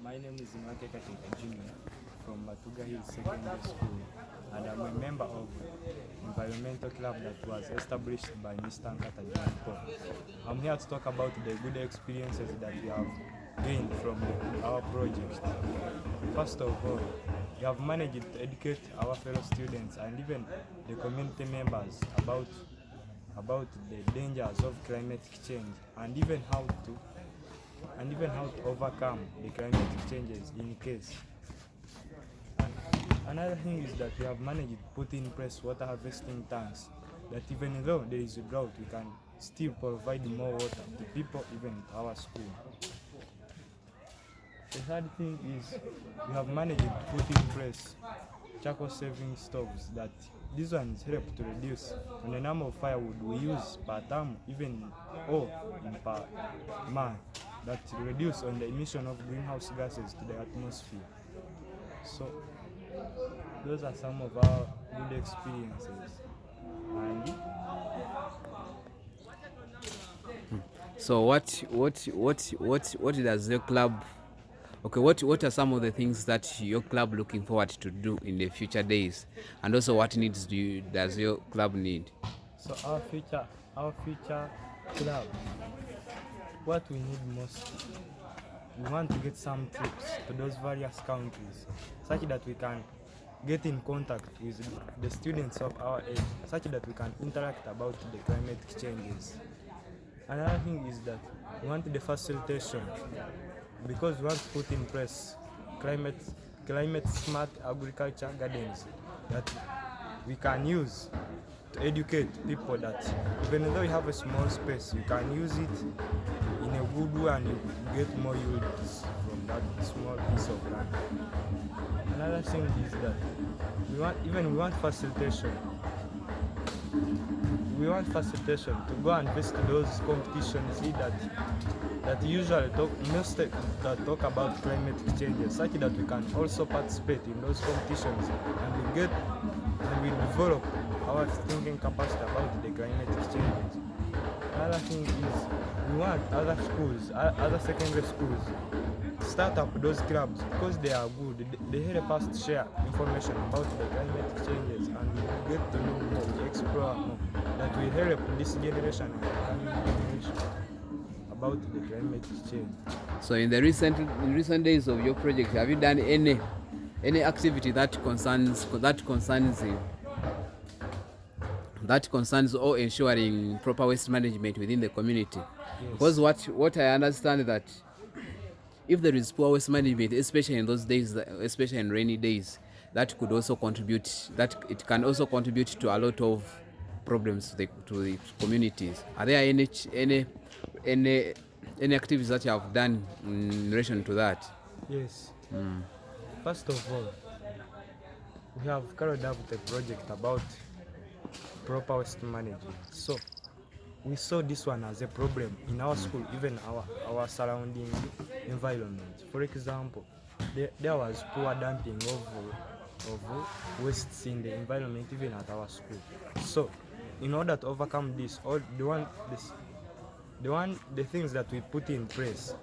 My name is Matugga from Matugga Secondary School, and I'm a member of environmental club that was established by Mr. Nkata. I'm here to talk about the good experiences that we have gained from our project. First of all, we have managed to educate our fellow students and even the community members about the dangers of climate change and even how to overcome the climate changes in case. And another thing is that we have managed to put in place water harvesting tanks that even though there is a drought, we can still provide more water to people even at our school. The third thing is we have managed to put in place charcoal saving stoves that these ones help to reduce the number of firewood we use per term, even per month, that reduce on the emission of greenhouse gases to the atmosphere. So those are some of our good experiences. And so what does your club what are some of the things that your club looking forward to do in the future days, and also what needs does your club need? so our future club, what we need most, we want to get some trips to those various countries such that we can get in contact with the students of our age, such that we can interact about the climate changes. Another thing is that we want the facilitation, because we want to put in place climate smart agriculture gardens that we can use to educate people that even though you have a small space, you can use it in a good way and you get more yields from that small piece of land. Another thing is that we want facilitation. We want facilitation to go and visit those competitions that usually talk about climate changes, such that we can also participate in those competitions and we develop our thinking capacity about the climate changes. Another thing is we want other secondary schools to start up those clubs because they are good. They help us to share information about the climate changes and we get to know more, we explore more, that will help this generation and the coming generation about the climate change. So in the recent days of your project, have you done any activity that concerns you, that concerns or ensuring proper waste management within the community? Yes. Because what I understand that if there is poor waste management, especially in those days, especially in rainy days, that could also contribute. That it can also contribute to a lot of problems to the communities. Are there any activities that you have done in relation to that? Yes. First of all, we have carried out a project about proper waste management. So we saw this one as a problem in our school, even our surrounding environment. For example, there was poor dumping of wastes in the environment, even at our school. So in order to overcome this, the things that we put in place,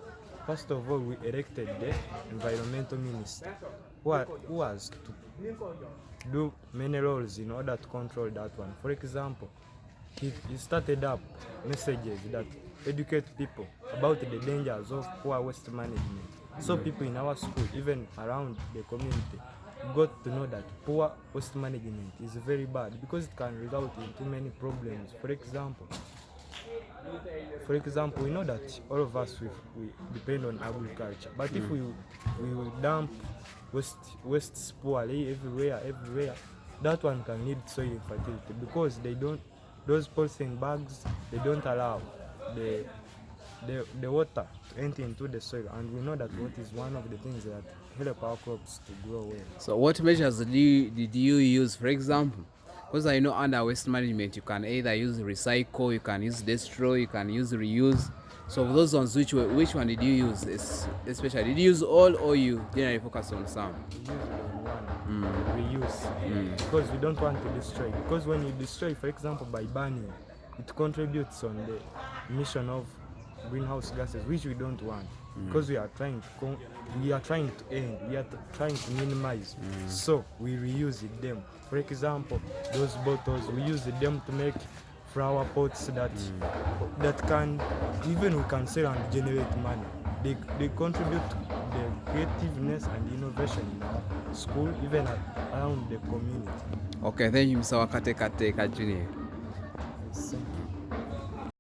first of all, we elected the environmental minister who was to do many roles in order to control that one. For example, he started up messages that educate people about the dangers of poor waste management. So people in our school, even around the community, got to know that poor waste management is very bad because it can result in too many problems. For example, we know that all of us we depend on agriculture, but if we will dump waste poorly everywhere, that one can lead to soil infertility because those polythene bags, they don't allow the water to enter into the soil, and we know that water is one of the things that help our crops to grow well. So what measures did you use, for example? Because I know under waste management you can either use recycle, you can use destroy, you can use reuse. So of those ones, which one did you use? Especially, did you use all or you generally focus on some? We use one. Reuse, because we don't want to destroy. Because when you destroy, for example, by burning, it contributes on the emission of greenhouse gases, which we don't want. because we are trying to end, we are trying to minimize. So we reuse them. For example, those bottles, we use them to make flower pots that can even we can sell and generate money. They contribute to the creativeness and innovation in our school, even around the community. Okay, thank you, Mr. Wakatekateka Junior. Thank you.